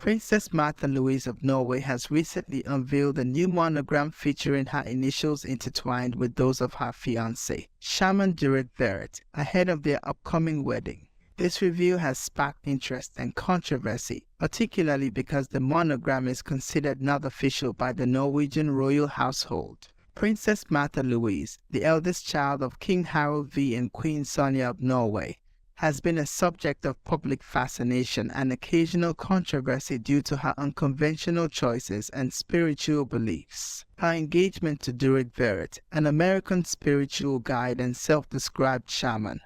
Princess Martha Louise of Norway has recently unveiled a new monogram featuring her initials intertwined with those of her fiancé, Shaman Durek, ahead of their upcoming wedding. This reveal has sparked interest and controversy, particularly because the monogram is considered not official by the Norwegian royal household. Princess Martha Louise, the eldest child of King Harald V and Queen Sonja of Norway, has been a subject of public fascination and occasional controversy due to her unconventional choices and spiritual beliefs. Her engagement to Durek, an American spiritual guide and self-described shaman,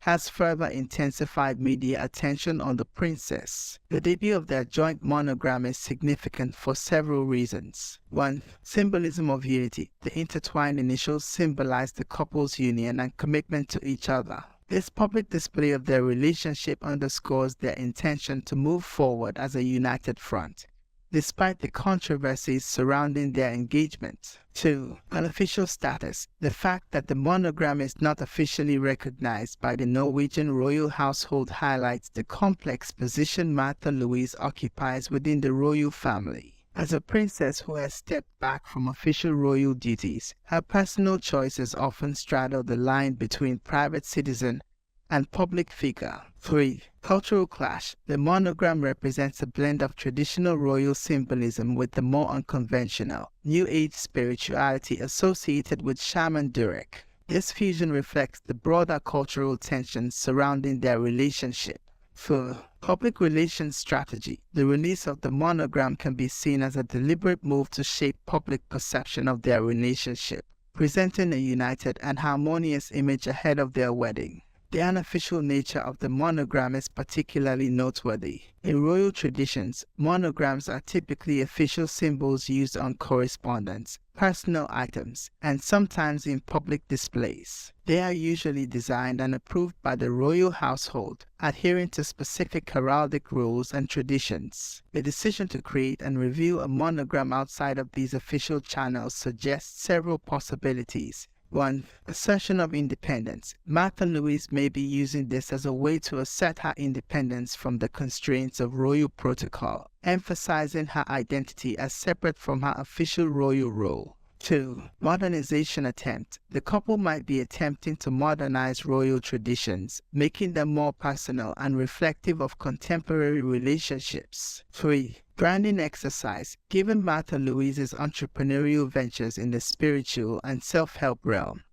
has further intensified media attention on the princess. The debut of their joint monogram is significant for several reasons. 1. Symbolism of unity. The intertwined initials symbolize the couple's union and commitment to each other. This public display of their relationship underscores their intention to move forward as a united front, despite the controversies surrounding their engagement. 2. Unofficial status. The fact that the monogram is not officially recognized by the Norwegian royal household highlights the complex position Martha Louise occupies within the royal family. As a princess who has stepped back from official royal duties, her personal choices often straddle the line between private citizen and public figure. 3. Cultural clash. The monogram represents a blend of traditional royal symbolism with the more unconventional, New Age spirituality associated with Shaman Durek. This fusion reflects the broader cultural tensions surrounding their relationship. 4. Public relations strategy. The release of the monogram can be seen as a deliberate move to shape public perception of their relationship, presenting a united and harmonious image ahead of their wedding. The unofficial nature of the monogram is particularly noteworthy. In royal traditions, monograms are typically official symbols used on correspondence, personal items, and sometimes in public displays. They are usually designed and approved by the royal household, adhering to specific heraldic rules and traditions. The decision to create and reveal a monogram outside of these official channels suggests several possibilities. 1. Assertion of independence. Martha Louise may be using this as a way to assert her independence from the constraints of royal protocol, emphasizing her identity as separate from her official royal role. 2. Modernization attempt. The couple might be attempting to modernize royal traditions, making them more personal and reflective of contemporary relationships. 3. Branding exercise. Given Martha Louise's entrepreneurial ventures in the spiritual and self-help realm,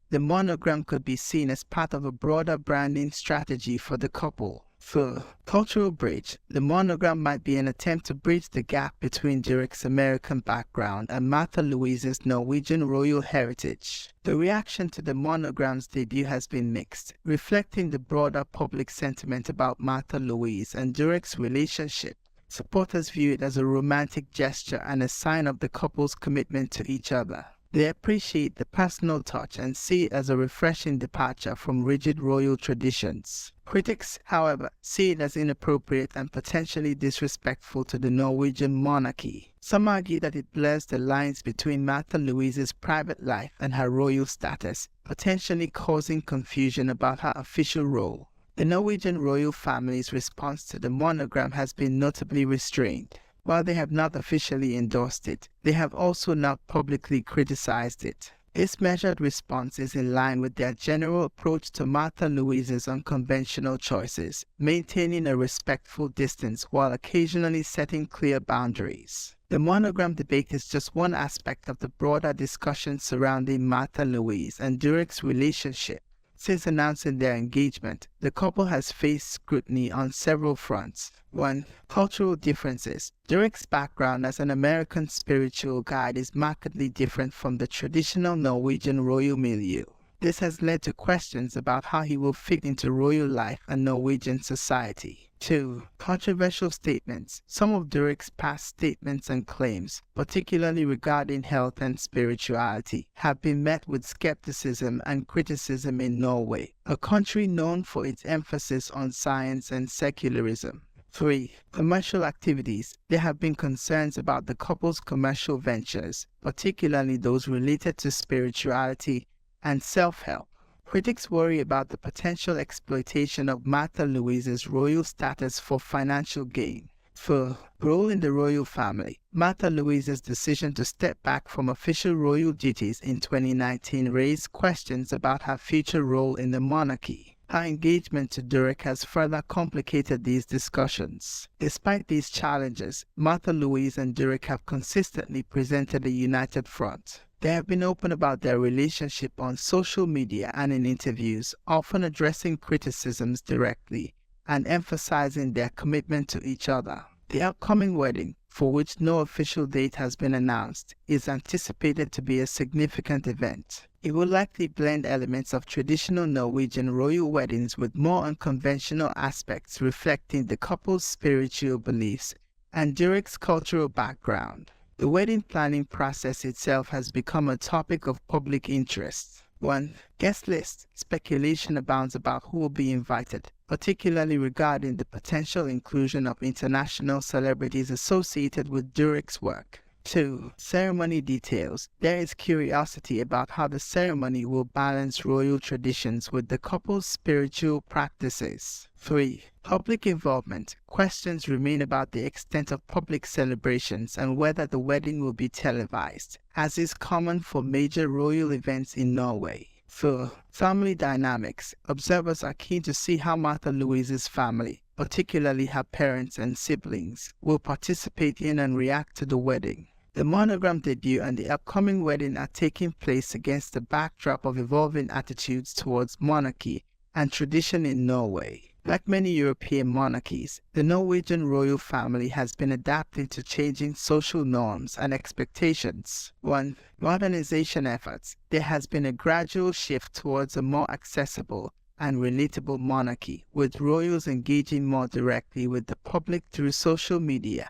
the monogram could be seen as part of a broader branding strategy for the couple. 4. Cultural bridge. The monogram might be an attempt to bridge the gap between Durek's American background and Martha Louise's Norwegian royal heritage. The reaction to the monogram's debut has been mixed, reflecting the broader public sentiment about Martha Louise and Durek's relationship. Supporters view it as a romantic gesture and a sign of the couple's commitment to each other. They appreciate the personal touch and see it as a refreshing departure from rigid royal traditions. Critics, however, see it as inappropriate and potentially disrespectful to the Norwegian monarchy. Some argue that it blurs the lines between Martha Louise's private life and her royal status, potentially causing confusion about her official role. The Norwegian royal family's response to the monogram has been notably restrained. While they have not officially endorsed it, they have also not publicly criticized it. This measured response is in line with their general approach to Martha Louise's unconventional choices, maintaining a respectful distance while occasionally setting clear boundaries. The monogram debate is just one aspect of the broader discussion surrounding Martha Louise and Durek's relationship. Since announcing their engagement, the couple has faced scrutiny on several fronts. 1. Cultural differences. Durek's background as an American spiritual guide is markedly different from the traditional Norwegian royal milieu. This has led to questions about how he will fit into royal life and Norwegian society. 2. Controversial statements. Some of Durek's past statements and claims, particularly regarding health and spirituality, have been met with skepticism and criticism in Norway, a country known for its emphasis on science and secularism. 3. Commercial activities. There have been concerns about the couple's commercial ventures, particularly those related to spirituality and self-help. Critics worry about the potential exploitation of Martha Louise's royal status for financial gain. 4. Role in the royal family. Martha Louise's decision to step back from official royal duties in 2019 raised questions about her future role in the monarchy. Her engagement to Durek has further complicated these discussions. Despite these challenges, Martha Louise and Durek have consistently presented a united front. They have been open about their relationship on social media and in interviews, often addressing criticisms directly and emphasizing their commitment to each other. The upcoming wedding, for which no official date has been announced, is anticipated to be a significant event. It will likely blend elements of traditional Norwegian royal weddings with more unconventional aspects reflecting the couple's spiritual beliefs and Durek's cultural background. The wedding planning process itself has become a topic of public interest. 1. Guest list. Speculation abounds about who will be invited, particularly regarding the potential inclusion of international celebrities associated with Durek's work. 2. Ceremony details. There is curiosity about how the ceremony will balance royal traditions with the couple's spiritual practices. 3. Public involvement. Questions remain about the extent of public celebrations and whether the wedding will be televised, as is common for major royal events in Norway. 4. Family dynamics. Observers are keen to see how Martha Louise's family, particularly her parents and siblings, will participate in and react to the wedding. The Monogram debut and the upcoming wedding are taking place against the backdrop of evolving attitudes towards monarchy and tradition in Norway. Like many European monarchies, the Norwegian royal family has been adapting to changing social norms and expectations. 1. Modernization efforts. There has been a gradual shift towards a more accessible and relatable monarchy, with royals engaging more directly with the public through social media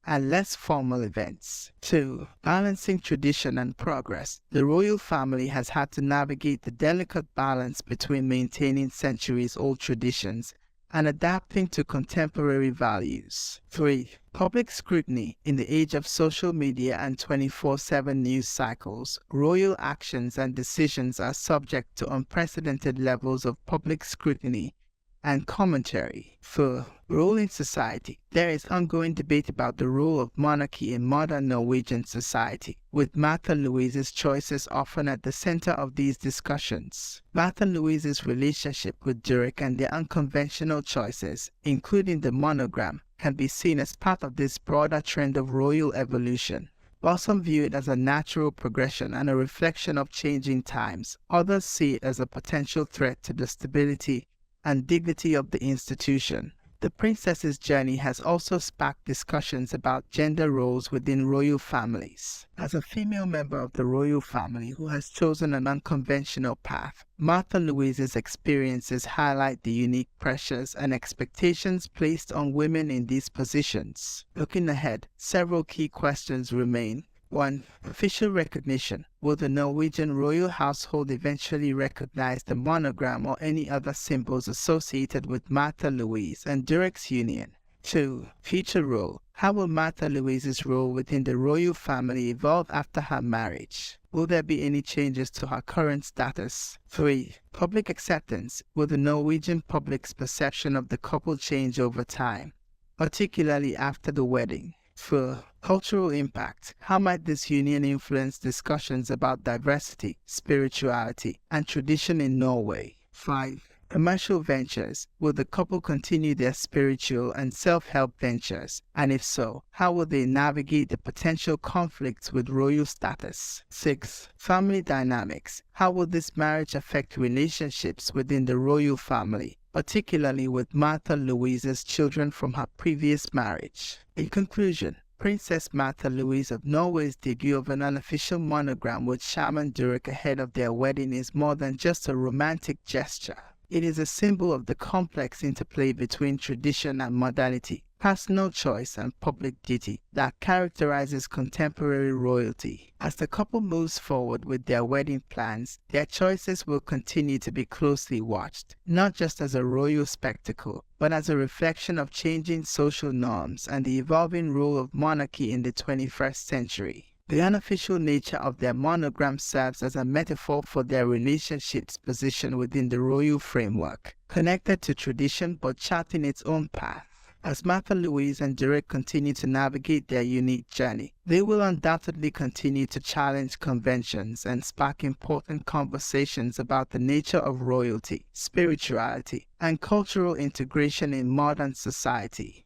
and less formal events. 2. Balancing tradition and progress. The royal family has had to navigate the delicate balance between maintaining centuries-old traditions and adapting to contemporary values. 3. Public scrutiny. In the age of social media and 24/7 news cycles, royal actions and decisions are subject to unprecedented levels of public scrutiny and commentary. 4. Role in society. There is ongoing debate about the role of monarchy in modern Norwegian society, with Martha Louise's choices often at the center of these discussions. Martha Louise's relationship with Durek and their unconventional choices, including the Monogram, can be seen as part of this broader trend of royal evolution. While some view it as a natural progression and a reflection of changing times, others see it as a potential threat to the stability and dignity of the institution. The princess's journey has also sparked discussions about gender roles within royal families. As a female member of the royal family who has chosen an unconventional path, Martha Louise's experiences highlight the unique pressures and expectations placed on women in these positions. Looking ahead, several key questions remain. 1. Official recognition. Will the Norwegian royal household eventually recognize the monogram or any other symbols associated with Martha Louise and Durek's union? 2. Future role. How will Martha Louise's role within the royal family evolve after her marriage? Will there be any changes to her current status? 3. Public acceptance. Will the Norwegian public's perception of the couple change over time, particularly after the wedding? 4. Cultural impact. How might this union influence discussions about diversity, spirituality, and tradition in Norway? 5. Commercial ventures. Will the couple continue their spiritual and self-help ventures? And if so, how will they navigate the potential conflicts with royal status? 6. Family dynamics. How will this marriage affect relationships within the royal family, particularly with Martha Louise's children from her previous marriage? In conclusion, Princess Martha Louise of Norway's debut of an unofficial monogram with Shaman Durek ahead of their wedding is more than just a romantic gesture. It is a symbol of the complex interplay between tradition and modernity, personal choice and public duty that characterizes contemporary royalty. As the couple moves forward with their wedding plans, their choices will continue to be closely watched, not just as a royal spectacle, but as a reflection of changing social norms and the evolving role of monarchy in the 21st century. The unofficial nature of their monogram serves as a metaphor for their relationship's position within the royal framework, connected to tradition but charting its own path. As Martha, Louise, and Durek continue to navigate their unique journey, they will undoubtedly continue to challenge conventions and spark important conversations about the nature of royalty, spirituality, and cultural integration in modern society.